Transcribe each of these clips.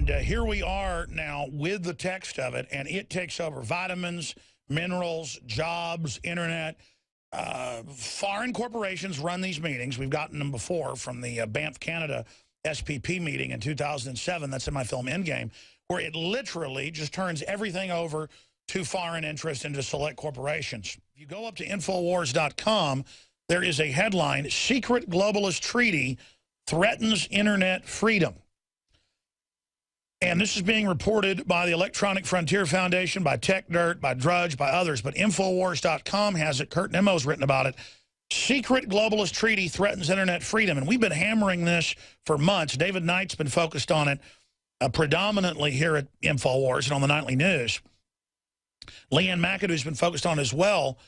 And here we are now with the text of it, and it takes over vitamins, minerals, jobs, internet. Foreign corporations run these meetings. We've gotten them before from the Banff, Canada SPP meeting in 2007. That's in my film Endgame, where it literally just turns everything over to foreign interest and to select corporations. If you go up to Infowars.com, there is a headline, Secret Globalist Treaty Threatens Internet Freedom. And this is being reported by the Electronic Frontier Foundation, by TechDirt, by Drudge, by others. But Infowars.com has it. Kurt Nemo's written about it. Secret Globalist Treaty Threatens Internet Freedom. And we've been hammering this for months. David Knight's been focused on it predominantly here at Infowars and on the Nightly News. Leanne McAdoo's been focused on it as well.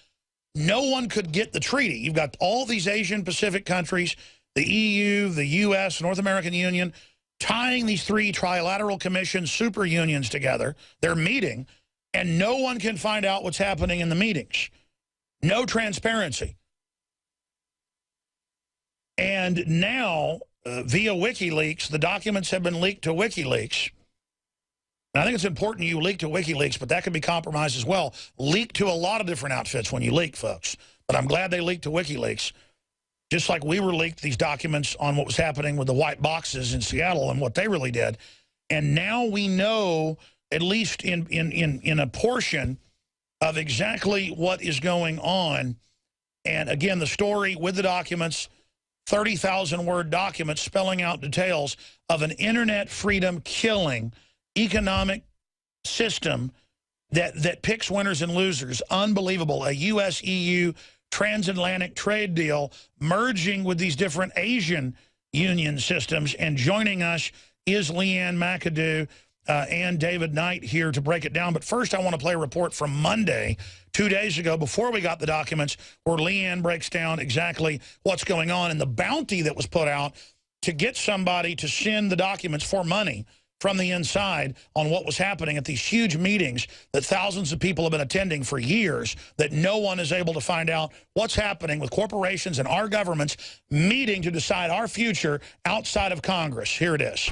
No one could get the treaty. You've got all these Asian Pacific countries, the EU, the U.S., North American Union, tying these three trilateral commissions, super unions together. They're meeting, and no one can find out what's happening in the meetings. No transparency. And now, via WikiLeaks, the documents have been leaked to WikiLeaks. And I think it's important you leak to WikiLeaks, but that could be compromised as well. Leak to a lot of different outfits when you leak, folks. But I'm glad they leaked to WikiLeaks. Just like we were leaked these documents on what was happening with the white boxes in Seattle and what they really did. And now we know, at least in a portion, of exactly what is going on. And again, the story with the documents, 30,000-word documents spelling out details of an internet freedom killing economic system that picks winners and losers. Unbelievable. A U.S.-EU transatlantic trade deal merging with these different Asian union systems. And joining us is Leanne McAdoo and David Knight here to break it down. But first, I want to play a report from Monday, 2 days ago, before we got the documents, where Leanne breaks down exactly what's going on and the bounty that was put out to get somebody to send the documents for money from the inside on what was happening at these huge meetings that thousands of people have been attending for years, that no one is able to find out what's happening with corporations and our governments meeting to decide our future outside of Congress. Here it is.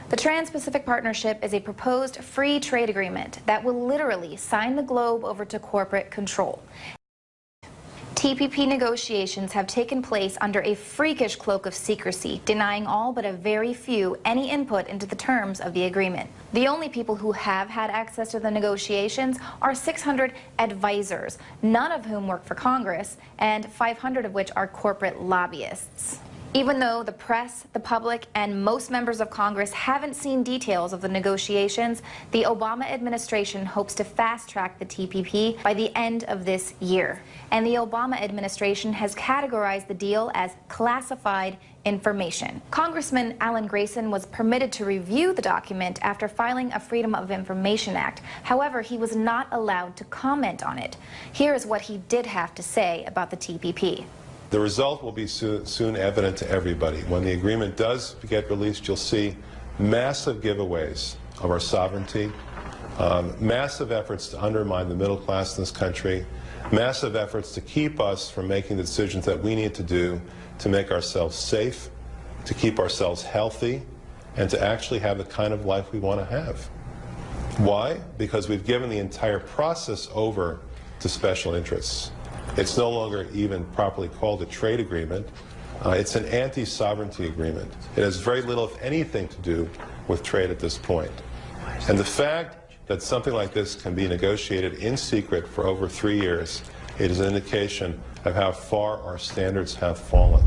The Trans-Pacific Partnership is a proposed free trade agreement that will literally sign the globe over to corporate control. TPP negotiations have taken place under a freakish cloak of secrecy, denying all but a very few any input into the terms of the agreement. The only people who have had access to the negotiations are 600 advisors, none of whom work for Congress, and 500 of which are corporate lobbyists. Even though the press, the public, and most members of Congress haven't seen details of the negotiations, the Obama administration hopes to fast-track the TPP by the end of this year. And the Obama administration has categorized the deal as classified information. Congressman Alan Grayson was permitted to review the document after filing a Freedom of Information Act. However, he was not allowed to comment on it. Here is what he did have to say about the TPP. The result will be soon evident to everybody. When the agreement does get released, you'll see massive giveaways of our sovereignty, massive efforts to undermine the middle class in this country, massive efforts to keep us from making the decisions that we need to do to make ourselves safe, to keep ourselves healthy, and to actually have the kind of life we want to have. Why? Because we've given the entire process over to special interests. It's no longer even properly called a trade agreement. It's an anti-sovereignty agreement. It has very little, if anything, to do with trade at this point. And the fact that something like this can be negotiated in secret for over 3 years, it is an indication of how far our standards have fallen.